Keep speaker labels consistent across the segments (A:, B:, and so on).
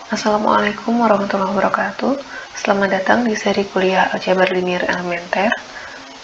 A: Assalamualaikum warahmatullahi wabarakatuh. Selamat datang di seri kuliah Aljabar Linier Elementer.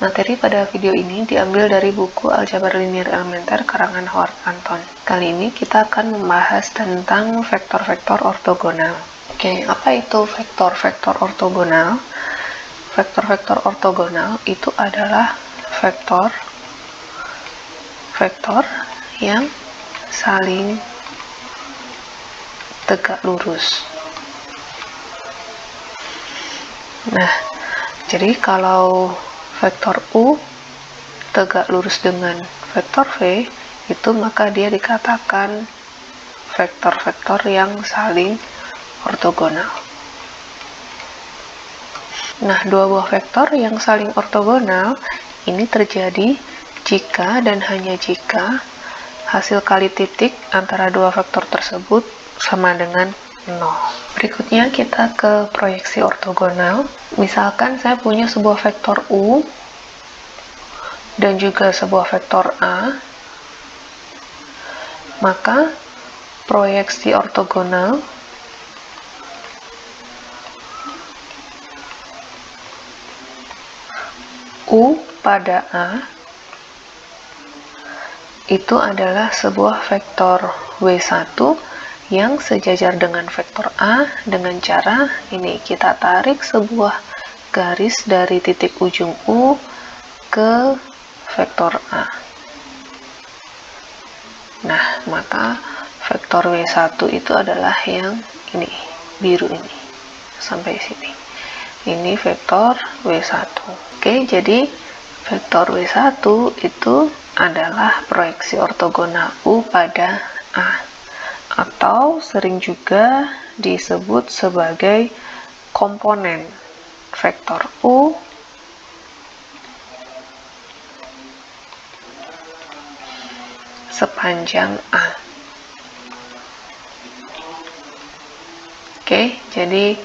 A: Materi pada video ini diambil dari buku Aljabar Linier Elementer karangan Howard Anton. Kali ini kita akan membahas tentang vektor-vektor ortogonal. Oke, apa itu vektor-vektor ortogonal? Vektor-vektor ortogonal itu adalah vektor yang saling tegak lurus. Nah, jadi kalau vektor U tegak lurus dengan vektor V, itu maka dia dikatakan vektor-vektor yang saling ortogonal. Nah, dua buah vektor yang saling ortogonal ini terjadi jika dan hanya jika hasil kali titik antara dua vektor tersebut sama dengan 0. Berikutnya kita ke proyeksi ortogonal. Misalkan saya punya sebuah vektor U dan juga sebuah vektor A, maka proyeksi ortogonal U pada A itu adalah sebuah vektor W1 yang sejajar dengan vektor A dengan cara ini, kita tarik sebuah garis dari titik ujung U ke vektor A. Nah, maka vektor W1 itu adalah yang ini, biru ini, sampai sini. Ini vektor W1. Oke, jadi vektor W1 itu adalah proyeksi ortogonal U pada A, atau sering juga disebut sebagai komponen vektor U sepanjang A. Oke, jadi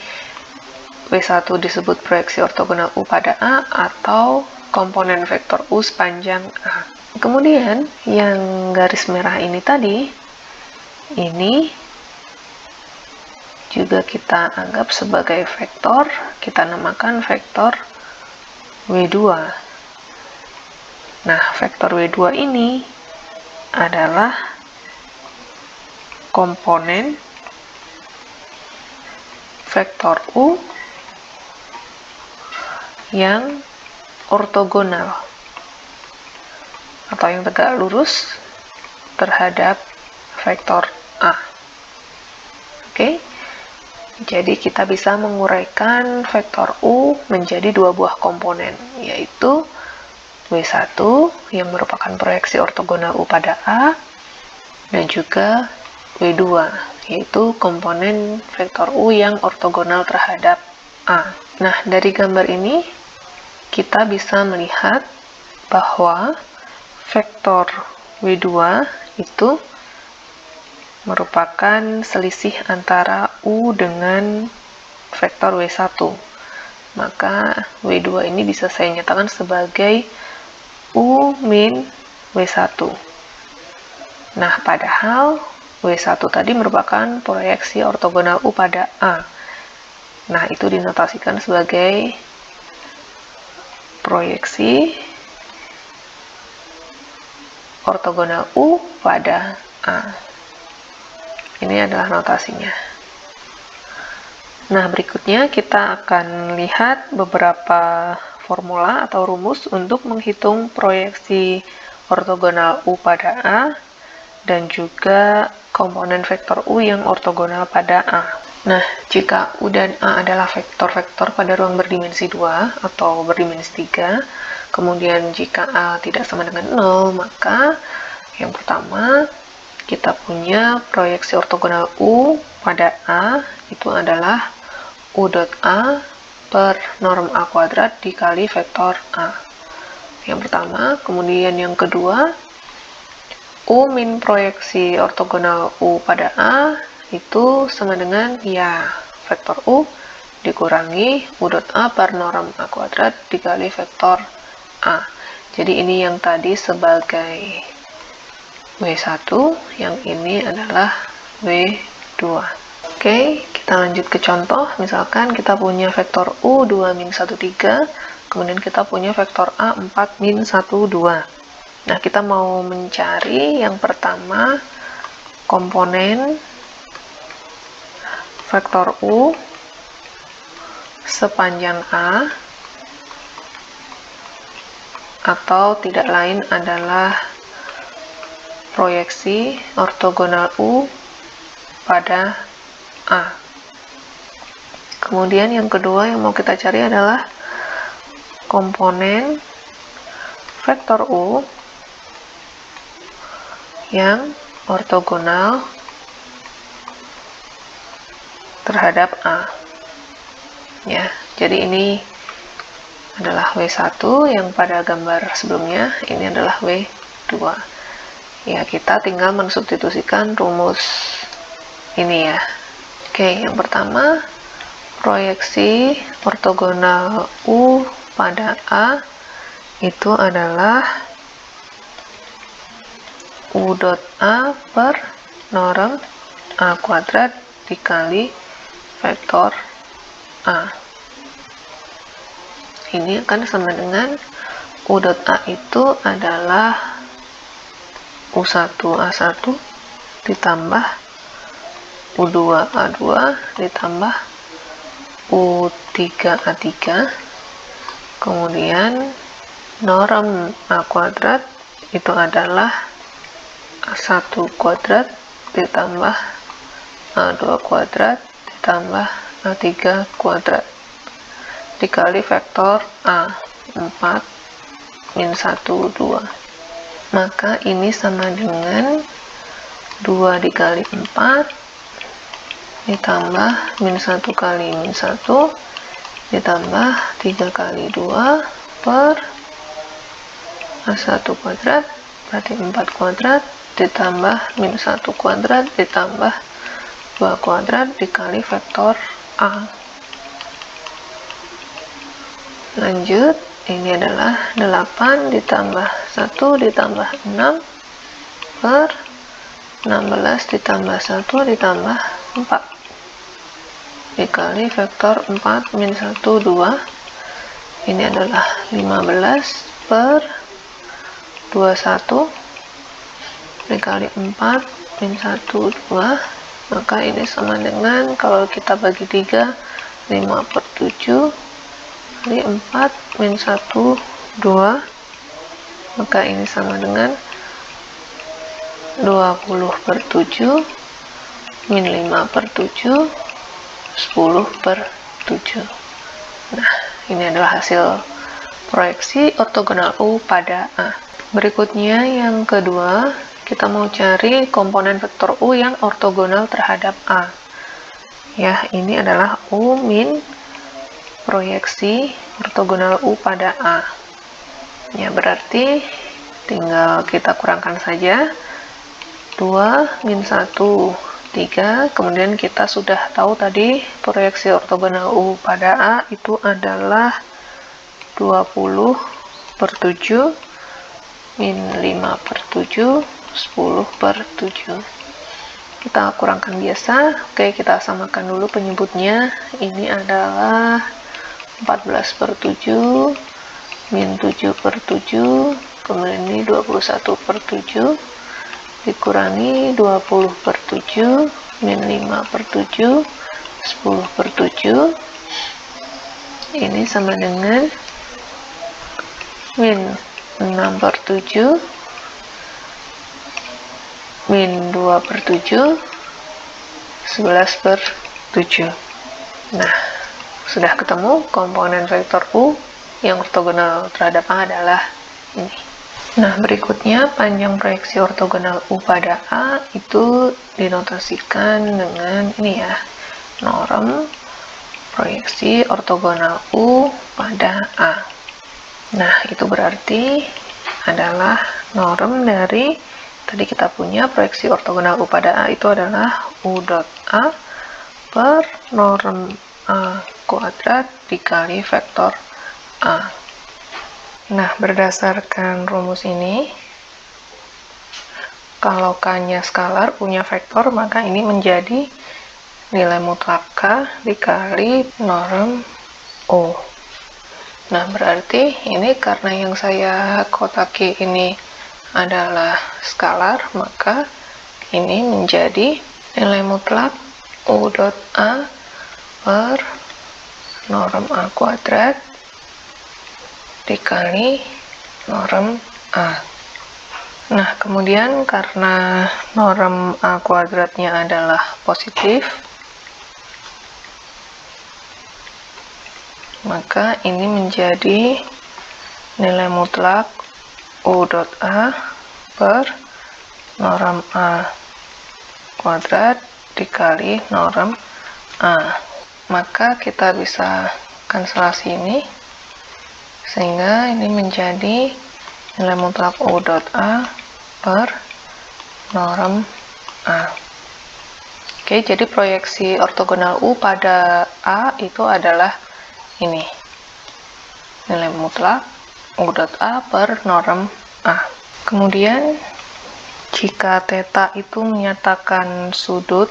A: W1 disebut proyeksi ortogonal U pada A atau komponen vektor U sepanjang A. Kemudian yang garis merah ini tadi, ini juga kita anggap sebagai vektor, kita namakan vektor W2. Nah, vektor W2 ini adalah komponen vektor U yang ortogonal atau yang tegak lurus terhadap vektor A. Oke, jadi kita bisa menguraikan vektor U menjadi dua buah komponen, yaitu W1 yang merupakan proyeksi ortogonal U pada A, dan juga W2 yaitu komponen vektor U yang ortogonal terhadap A. Nah, dari gambar ini kita bisa melihat bahwa vektor W2 itu merupakan selisih antara U dengan vektor W1. Maka W2 ini bisa saya nyatakan sebagai U min W1. Nah, padahal W1 tadi merupakan proyeksi ortogonal U pada A. Nah, itu dinotasikan sebagai proyeksi ortogonal U pada A. Ini adalah notasinya. Nah, berikutnya kita akan lihat beberapa formula atau rumus untuk menghitung proyeksi ortogonal U pada A dan juga komponen vektor U yang ortogonal pada A. Nah, jika U dan A adalah vektor-vektor pada ruang berdimensi 2 atau berdimensi 3, kemudian jika A tidak sama dengan 0, maka yang pertama kita punya proyeksi ortogonal U pada A itu adalah U dot A per norm A kuadrat dikali vektor A. Yang pertama, kemudian yang kedua, U min proyeksi ortogonal U pada A itu sama dengan ya vektor U dikurangi U dot A per norm A kuadrat dikali vektor A. Jadi ini yang tadi sebagai W1, yang ini adalah W2. Oke, kita lanjut ke contoh. Misalkan kita punya vektor U 2 min 1 3, kemudian kita punya vektor A 4 min 1 2. Nah, kita mau mencari yang pertama komponen vektor U sepanjang A, atau tidak lain adalah proyeksi ortogonal U pada A. Kemudian yang kedua yang mau kita cari adalah komponen vektor U yang ortogonal terhadap A. Ya, jadi ini adalah W1 yang pada gambar sebelumnya, ini adalah W2. Ya, kita tinggal mensubstitusikan rumus ini ya. Oke, yang pertama proyeksi ortogonal U pada A itu adalah U dot A per norm A kuadrat dikali vektor A. Ini akan sama dengan U dot A itu adalah U1 A1 ditambah U2 A2 ditambah U3 A3, kemudian norm A kuadrat itu adalah A1 kuadrat ditambah A2 kuadrat ditambah A3 kuadrat dikali vektor A 4 min 1 2. Maka ini sama dengan 2 dikali 4 ditambah min 1 kali min 1 ditambah 3 kali 2 per A1 kuadrat, berarti 4 kuadrat ditambah min 1 kuadrat ditambah 2 kuadrat dikali vektor A. Lanjut, ini adalah 8 ditambah 1 ditambah 6 per 16 ditambah 1 ditambah 4 dikali vektor 4 min 1 2. Ini adalah 15 per 21 dikali 4 min 1 2. Maka ini sama dengan, kalau kita bagi 3, 5 per 7 kali 4 min 1 2. Maka ini sama dengan 20 per 7 min 5 per 7 10 per 7. Nah, ini adalah hasil proyeksi ortogonal U pada A. Berikutnya yang kedua, kita mau cari komponen vektor U yang ortogonal terhadap A. Ya, ini adalah U min proyeksi ortogonal U pada A. Ya, berarti tinggal kita kurangkan saja. 2 min 1 3, kemudian kita sudah tahu tadi proyeksi ortogonal U pada A itu adalah 20 per 7 min 5 per 7 10 per 7. Kita kurangkan biasa. Oke, kita samakan dulu penyebutnya. Ini adalah 14 per 7 min 7 per 7, kemudian ini 21 per 7 dikurangi 20 per 7 min 5 per 7 10 per 7. Ini sama dengan min 6 per 7 min 2 per 7 11 per 7. Nah, sudah ketemu komponen vektor U yang ortogonal terhadap A adalah ini. Nah, berikutnya panjang proyeksi ortogonal U pada A itu dinotasikan dengan ini ya, norm proyeksi ortogonal U pada A. Nah, itu berarti adalah norm dari, tadi kita punya proyeksi ortogonal U pada A itu adalah U dot A per norm A kuadrat dikali vektor A. Nah, berdasarkan rumus ini, kalau K-nya skalar punya vektor, maka ini menjadi nilai mutlak K dikali norm U. Nah, berarti ini karena yang saya kotaki ini adalah skalar, maka ini menjadi nilai mutlak U dot A per norm A kuadrat dikali norm A. Nah, kemudian karena norm A kuadratnya adalah positif, maka ini menjadi nilai mutlak U dot A per norm A kuadrat dikali norm A. Maka kita bisa kanselasi ini, sehingga ini menjadi nilai mutlak U dot A per norm A. Oke, jadi proyeksi ortogonal U pada A itu adalah ini, nilai mutlak U dot A per norm A. Kemudian, jika theta itu menyatakan sudut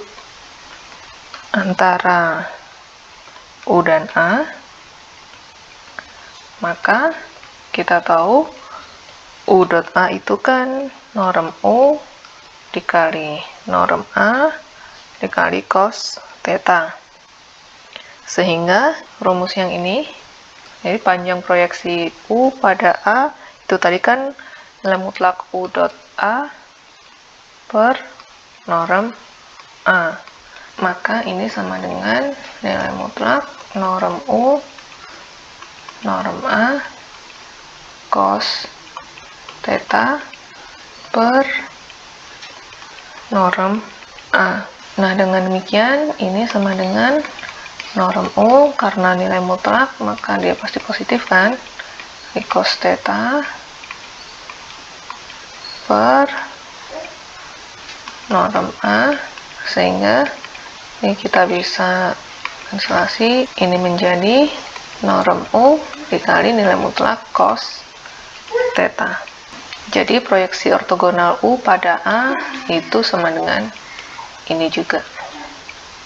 A: antara U dan A, maka kita tahu U dot A itu kan norm U dikali norm A dikali cos theta. Sehingga rumus yang ini, jadi panjang proyeksi U pada A, itu tadi kan nilai mutlak U dot A per norm A. Maka ini sama dengan nilai mutlak norm U norm A cos theta per norm A. Nah, dengan demikian ini sama dengan norm U, karena nilai mutlak maka dia pasti positif kan, di cos theta per norm A, sehingga ini kita bisa kanselasi, ini menjadi norm U dikali nilai mutlak cos theta. Jadi proyeksi ortogonal U pada A itu sama dengan ini juga.